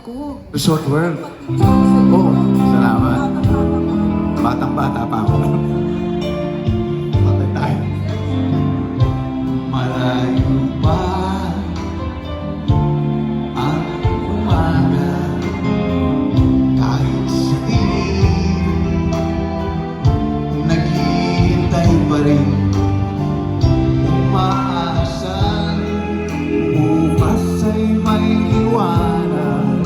ko. Resort World. Oo, salamat. Batang-bata pa ako. Patay tayo. Malayo pa ang umaga kahit sa dilim, naghihintay pa rin, umaasan bukas ay may liwanag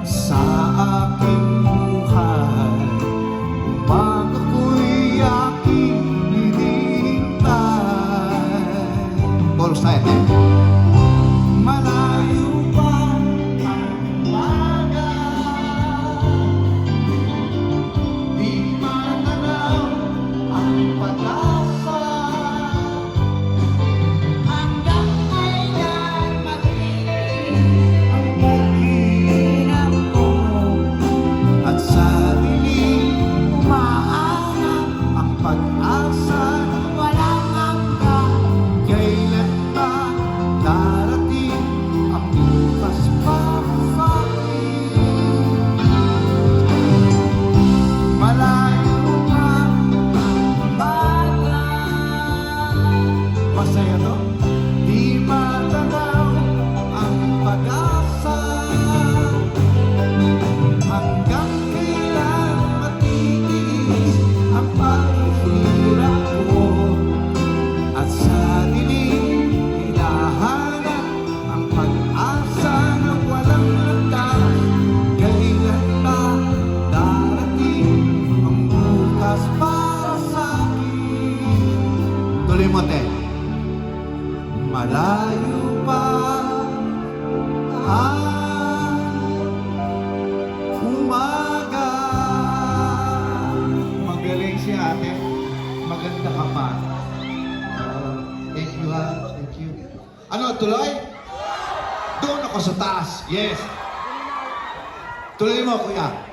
sa aking buhay. Umaga ko'y aking hinihintay. Chorus tayo, malayo pa ang umaga, di matanaw ang pag-asa. Hanggang kailan mag-iingat Ang pag-iingat ko at sa dilim umaanap ang pag-asa. walang hanggan. Kailan ba darating ang bukas para sa akin? Malayo pa ang umaga. Masaya to? Di matanaw ang pag-asa. Hanggang kailan matiis ang paghihirap ko at sa dilim hinahanap ang pag-asa na walang landas. Kailan ba darating ang bukas para sa akin? Tuloy mo, te. Malayo pa ang umaga. Magaling si ate. Maganda ka pa. Thank you, ha? Thank you. Ano, tuloy? Doon ako sa taas. Yes. Tuloy mo, kuya.